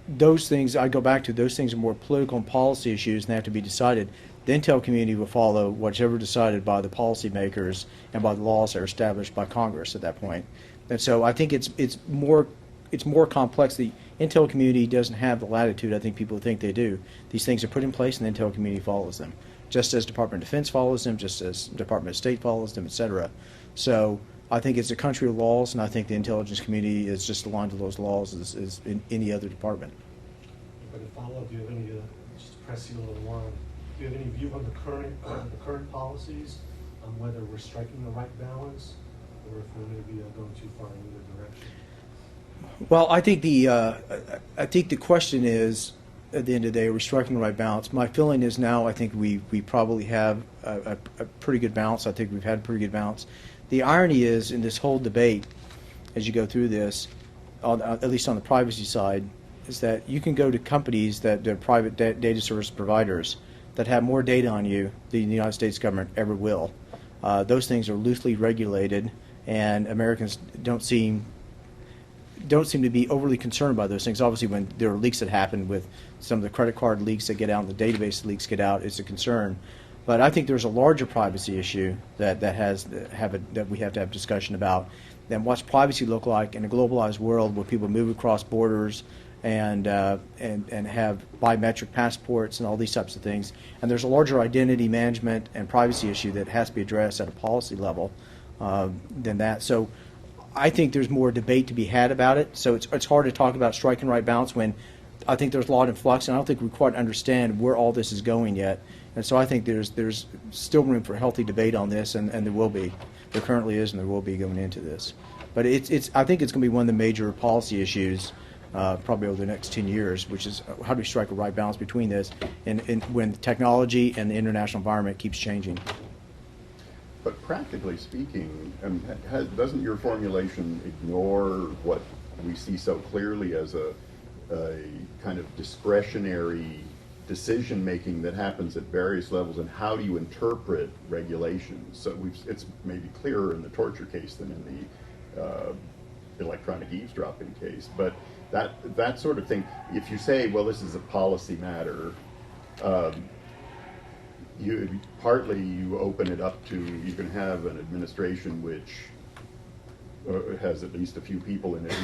those things, I go back to, those things are more political and policy issues and they have to be decided. The intel community will follow whatever decided by the policymakers and by the laws that are established by Congress at that point. And so I think it's more complex. The intel community doesn't have the latitude I think people think they do. These things are put in place and the intel community follows them, just as Department of Defense follows them, just as Department of State follows them, etc. So I think it's a country of laws, and I think the intelligence community is just aligned to those laws as in any other department. If I can follow up, do you have any, just to press you a little more, do you have any view on the current policies, on whether we're striking the right balance, or if we're maybe going too far in either direction? Well, I think the question is, at the end of the day, are we striking the right balance? My feeling is now I think we probably have a pretty good balance. I think we've had a pretty good balance. The irony is, in this whole debate, as you go through this, at least on the privacy side, is that you can go to companies that are private data service providers that have more data on you than the United States government ever will. Those things are loosely regulated, and Americans don't seem to be overly concerned by those things. Obviously, when there are leaks that happen with some of the credit card leaks that get out and the database leaks get out, it's a concern. But I think there's a larger privacy issue that we have to have discussion about. Then what's privacy look like in a globalized world where people move across borders and have biometric passports and all these types of things. And there's a larger identity management and privacy issue that has to be addressed at a policy level than that. So I think there's more debate to be had about it. So it's hard to talk about striking the right balance when I think there's a lot in flux, and I don't think we quite understand where all this is going yet. And so I think there's still room for healthy debate on this, and there will be. There currently is, and there will be going into this. But I think it's going to be one of the major policy issues probably over the next 10 years, which is how do we strike a right balance between this and when technology and the international environment keeps changing. But practically speaking, doesn't your formulation ignore what we see so clearly as a kind of discretionary decision-making that happens at various levels, and how do you interpret regulations? So it's maybe clearer in the torture case than in the electronic eavesdropping case, but that sort of thing, if you say, well, this is a policy matter, you open it up to, you can have an administration which has at least a few people in it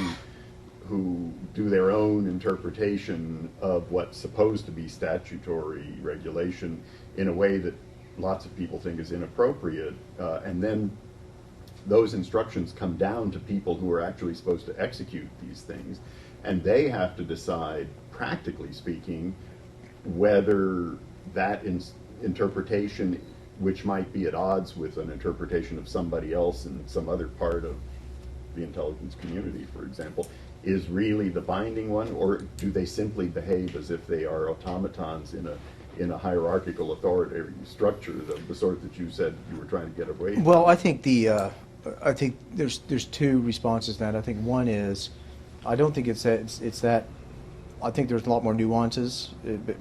who do their own interpretation of what's supposed to be statutory regulation in a way that lots of people think is inappropriate, and then those instructions come down to people who are actually supposed to execute these things, and they have to decide, practically speaking, whether that interpretation, which might be at odds with an interpretation of somebody else in some other part of the intelligence community, for example, is really the binding one, or do they simply behave as if they are automatons in a hierarchical authority structure, the sort that you said you were trying to get away from? Well, I think there's two responses to that. I think one is, I don't think it's that. I think there's a lot more nuances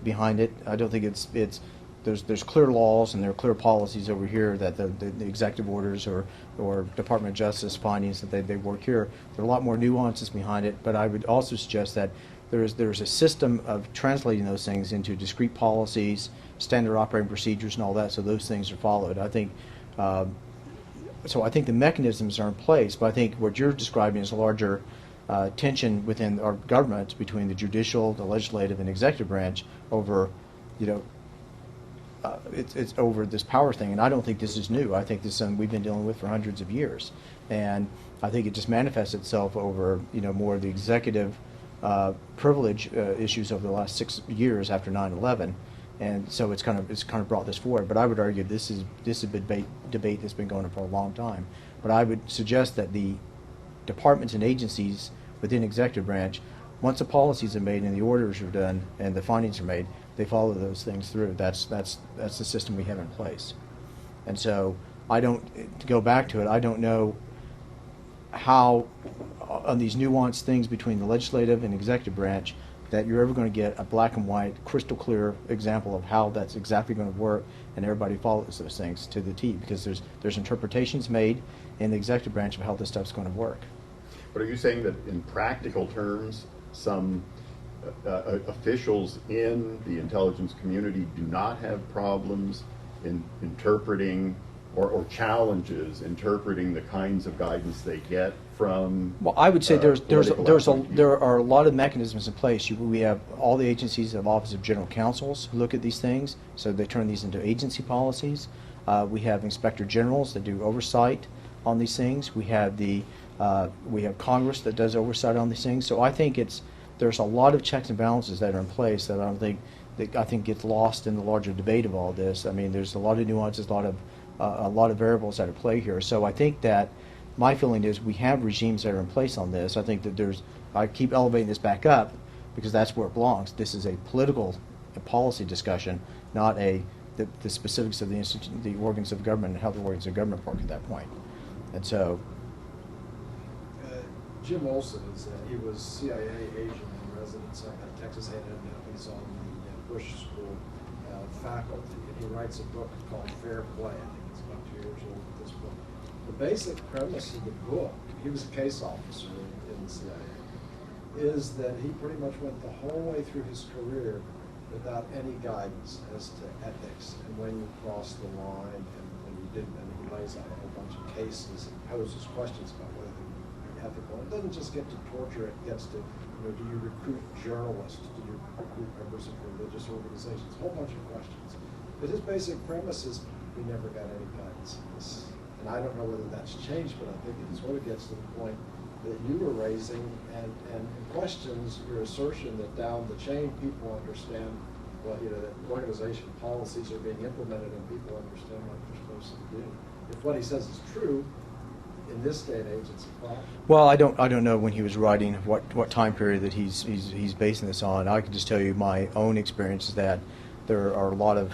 behind it. I don't think there's clear laws and there are clear policies over here that the executive orders or Department of Justice findings that they work here. There are a lot more nuances behind it, but I would also suggest that there's a system of translating those things into discrete policies, standard operating procedures, and all that, so those things are followed. I think so. I think the mechanisms are in place, but I think what you're describing is a larger tension within our government between the judicial, the legislative, and executive branch over, it's over this power thing, and I don't think this is new. I think this is something we've been dealing with for hundreds of years, and I think it just manifests itself over more of the executive privilege issues over the last 6 years after 9/11, and so it's kind of brought this forward. But I would argue this is a debate that's been going on for a long time. But I would suggest that the departments and agencies within executive branch, once the policies are made and the orders are done and the findings are made, they follow those things through. That's the system we have in place. And so to go back to it, I don't know how on these nuanced things between the legislative and executive branch that you're ever going to get a black and white, crystal clear example of how that's exactly going to work and everybody follows those things to the T, because there's interpretations made in the executive branch of how this stuff's going to work. But are you saying that in practical terms, some officials in the intelligence community do not have problems in interpreting or challenges interpreting the kinds of guidance they get from? Well, I would say there are a lot of mechanisms in place. We have all the agencies have Office of General Counsels who look at these things, so they turn these into agency policies. We have inspector generals that do oversight on these things. We have Congress that does oversight on these things. So I think there's a lot of checks and balances that are in place that I think gets lost in the larger debate of all this. I mean, there's a lot of nuances, a lot of variables that are at play here. So I think that my feeling is we have regimes that are in place on this. I think that I keep elevating this back up because that's where it belongs. This is a political policy discussion, not the specifics of the organs of government and how the organs of government work at that point. And so Jim Olson he was CIA agent in residence at Texas A&M. Now he's on the Bush School faculty, and he writes a book called Fair Play. I think it's about 2 years old at this book. The basic premise of the book, he was a case officer in the CIA, is that he pretty much went the whole way through his career without any guidance as to ethics and when you cross the line and when you didn't. And he lays out a whole bunch of cases and poses questions about whether they're ethical. It doesn't just get to torture, it gets to, do you recruit journalists? Do you recruit members of religious organizations? A whole bunch of questions. But his basic premise is we never got any guidance in this. And I don't know whether that's changed, but I think it sort of gets to the point that you were raising and questions your assertion that down the chain people understand that organization policies are being implemented and people understand what they're supposed to do. If what he says is true, in this day and age, it's a problem. Well, I don't know when he was writing what time period that he's basing this on. I can just tell you my own experience is that there are a lot of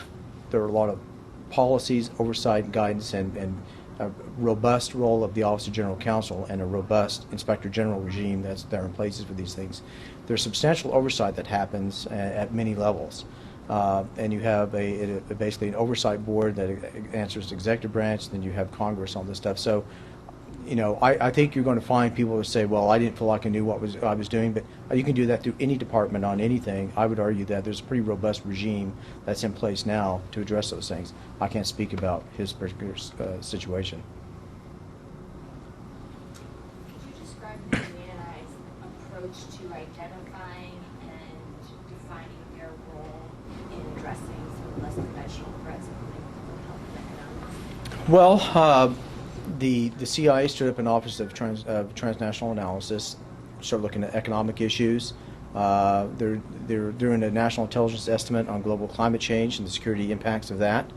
policies, oversight, and guidance, and a robust role of the Office of General Counsel and a robust Inspector General regime that's there in places for these things. There's substantial oversight that happens at many levels. And you have basically an oversight board that answers the executive branch, then you have Congress on this stuff. So, I think you're going to find people who say, well, I didn't feel like I knew what I was doing, but you can do that through any department on anything. I would argue that there's a pretty robust regime that's in place now to address those things. I can't speak about his particular situation. Could you describe the Indiana's approach approach to identifying and defining their role in addressing some of the less conventional threats including health and economics? Well, the CIA stood up an Office of Transnational Analysis, started looking at economic issues. They're doing a national intelligence estimate on global climate change and the security impacts of that.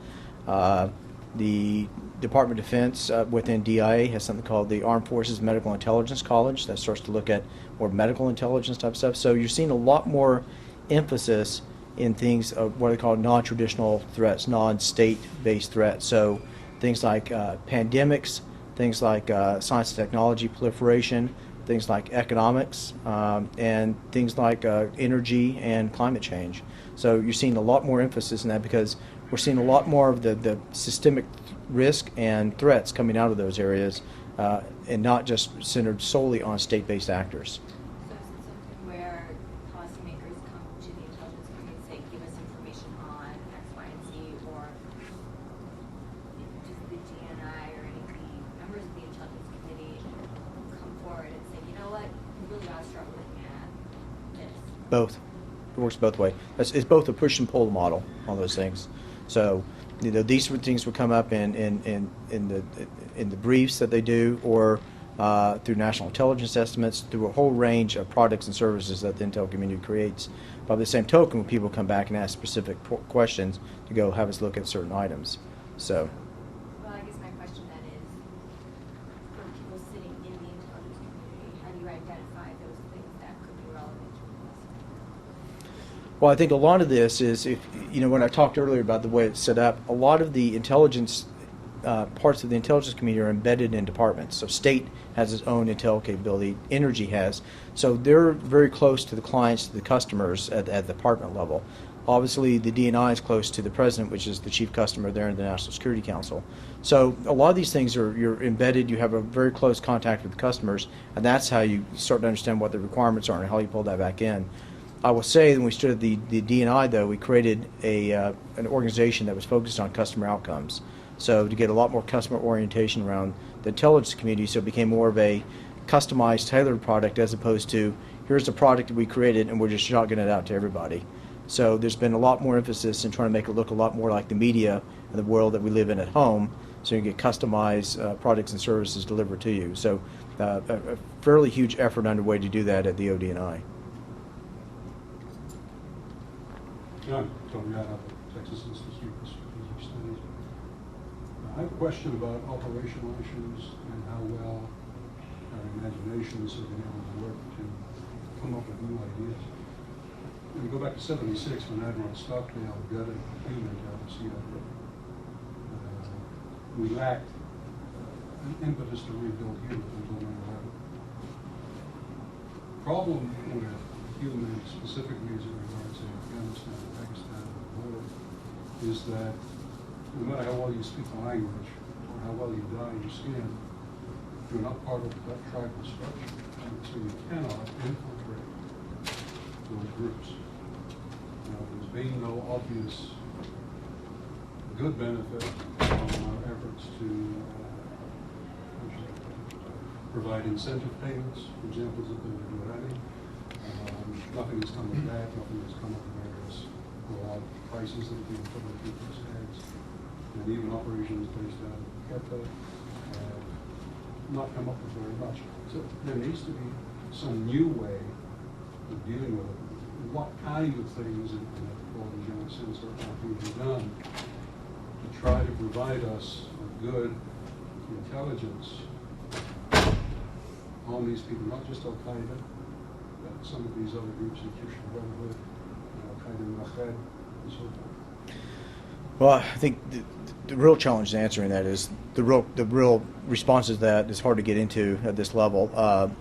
The Department of Defense within DIA has something called the Armed Forces Medical Intelligence College that starts to look at more medical intelligence type stuff. So you're seeing a lot more emphasis in things of what they call non-traditional threats, non-state-based threats. So things like pandemics, things like science and technology proliferation, things like economics, and things like energy and climate change. So you're seeing a lot more emphasis in that because we're seeing a lot more of the systemic risk and threats coming out of those areas and not just centered solely on state-based actors. So is it something where policymakers come to the intelligence community and say, give us information on X, Y, and Z, or does the DNI or any of the members of the intelligence committee come forward and say, you know what, we really ought to start looking at this? Both. It works both ways. It's both a push and pull model on those things. So, these things would come up in the briefs that they do, or through national intelligence estimates, through a whole range of products and services that the intel community creates. By the same token, when people come back and ask specific questions, to go have us look at certain items. So. Well, I guess my question then is, for people sitting in the intelligence community, how do you identify those things that could be relevant to us? Well, I think a lot of this is, when I talked earlier about the way it's set up, a lot of the intelligence parts of the intelligence community are embedded in departments. So state has its own intel capability, energy has. So they're very close to the clients, to the customers at the department level. Obviously, the DNI is close to the president, which is the chief customer there in the National Security Council. So a lot of these things you're embedded, you have a very close contact with the customers, and that's how you start to understand what the requirements are and how you pull that back in. I will say when we started the DNI, though, we created an organization that was focused on customer outcomes. So to get a lot more customer orientation around the intelligence community, so it became more of a customized, tailored product as opposed to here's the product that we created and we're just shotgunning it out to everybody. So there's been a lot more emphasis in trying to make it look a lot more like the media and the world that we live in at home, so you get customized products and services delivered to you. So a fairly huge effort underway to do that at the ODNI. John, Tony, out of Texas Institute for Strategic Studies. I have a question about operational issues and how well our imaginations have been able to work to come up with new ideas. When you go back to '76, when Admiral Stockdale gutted Humans out of CIA, we lacked an impetus to rebuild Humans until 9/11. Problem with Humans, specifically as it regards to Afghanistan, Pakistan, and the border, is that no matter how well you speak the language or how well you dye your skin, you're not part of that tribal structure. So you cannot infiltrate those groups. Now, there's been no obvious good benefit from our efforts to provide incentive payments, for example, that they would do already. Nothing has come of that. Nothing has come of the various broad prices that have been put on people's heads. And even operations based out of Qatar have not come up with very much. So there needs to be some new way of dealing with it. What kind of things, in a broad and general sense, are being done to try to provide us with good intelligence on these people, not just Al-Qaeda, but some of these other groups, the Christian Brotherhood, Al-Qaeda, Al-Qaeda, and so forth. Well, I think the real challenge in answering that is the real response to that is hard to get into at this level.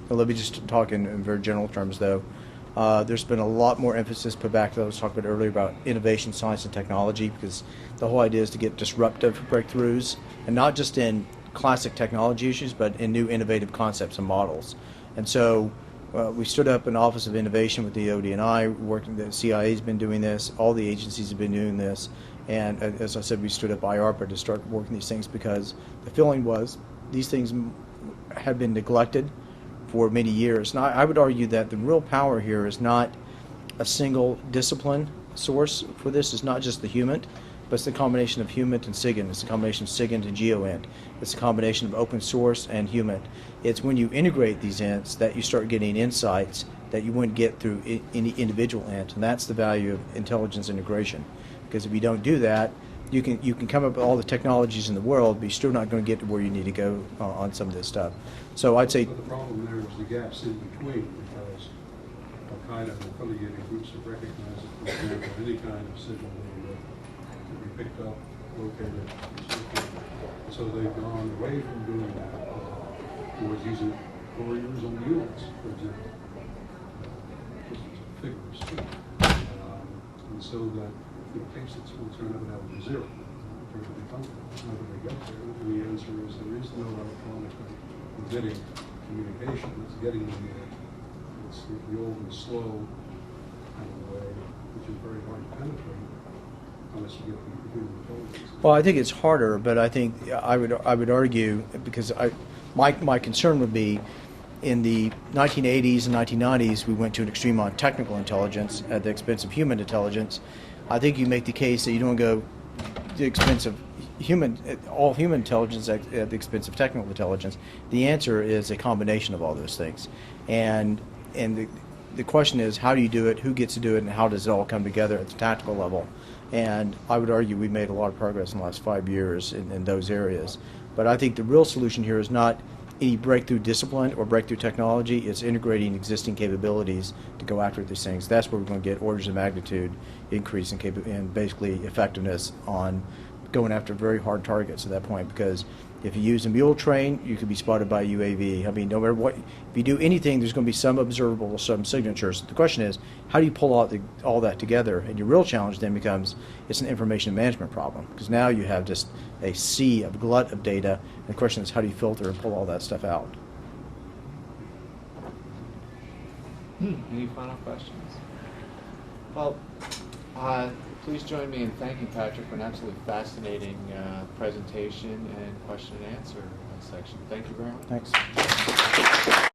Let me just talk in very general terms, though. There's been a lot more emphasis put back, that I was talking about earlier, about innovation, science, and technology, because the whole idea is to get disruptive breakthroughs, and not just in classic technology issues, but in new innovative concepts and models. And so we stood up an Office of Innovation with the ODNI, working. The CIA's been doing this. All the agencies have been doing this. And as I said, we stood up IARPA to start working these things because the feeling was these things had been neglected for many years. And I would argue that the real power here is not a single discipline source for this. It's not just the human, but it's the combination of human and SIGINT. It's a combination of SIGINT and GeoInt. It's a combination of open source and human. It's when you integrate these ints that you start getting insights that you wouldn't get through any individual int, and that's the value of intelligence integration. Because if you don't do that, you can come up with all the technologies in the world, but you're still not going to get to where you need to go on some of this stuff. So I'd say. But the problem there is the gaps in between, because Al-Qaeda and affiliated groups have recognized that, for example, any kind of signal can be picked up, located, and so forth. So they've gone away from doing that towards using couriers on units, for example. Just a figure of speech. And so that the case that's will turn out to be zero. Turn out to be functional. How do they get there? And the answer is there is no electronic embedding communication that's getting in there. It's the old and slow kind of way, which is very hard to penetrate unless you get the human intelligence. Well, I think it's harder, but I think I would argue, because my concern would be in the 1980s and 1990s we went to an extreme on technical intelligence at the expense of human intelligence. I think you make the case that you don't go to the expense of all human intelligence at the expense of technical intelligence. The answer is a combination of all those things, and the question is, how do you do it, who gets to do it, and how does it all come together at the tactical level? And I would argue we've made a lot of progress in the last 5 years in those areas. But I think the real solution here is not any breakthrough discipline or breakthrough technology. It's integrating existing capabilities to go after these things. That's where we're going to get orders of magnitude increase in basically effectiveness on going after very hard targets at that point. Because if you use a mule train, you could be spotted by UAV. I mean, no matter what, if you do anything, there's going to be some observable, some signatures. The question is, how do you pull all that together? And your real challenge then becomes, it's an information management problem, because now you have just a sea of glut of data. And the question is, how do you filter and pull all that stuff out? Any final questions? Well, please join me in thanking Patrick for an absolutely fascinating presentation and question and answer section. Thank you very much. Thanks.